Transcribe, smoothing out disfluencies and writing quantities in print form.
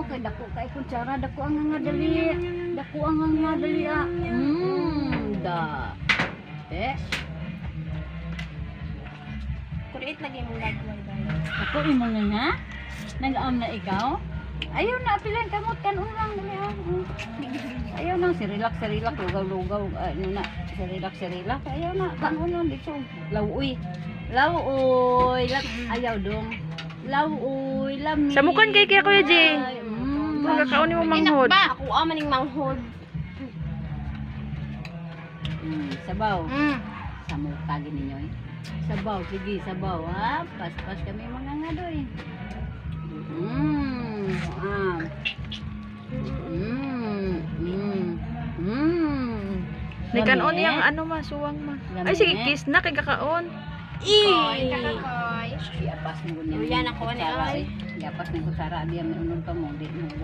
kay dako kay kutsara, dako ang nga dali. Dako ang nga dali ah. Da. Kulit lagi mo lagway dahil. Ako imo nga nga. Nag-am na ikaw. Ayaw na pilan kamot kanon lang dali ah. Ayaw na si relax, lugaw, ano na, si relax. Ayaw na kanon lang dito. Lawuy. Ayaw dong. Lawuy, lami. Samukan kay Kuya J. Magkakaon mo manghod. Ba, ako maning manghod. Sabaw. Samuka ninyo eh. Sabaw, sige, sabaw ha. Pas kami mga ngadoy. Nikaon yang ano ma, suwang ma. Ay sige, kiss na kay kakaon. Koy, kakakoy. Yapas mo niya. Yan ako ni ay. Yapas ni kutsara, diya may unod pa mo, di mo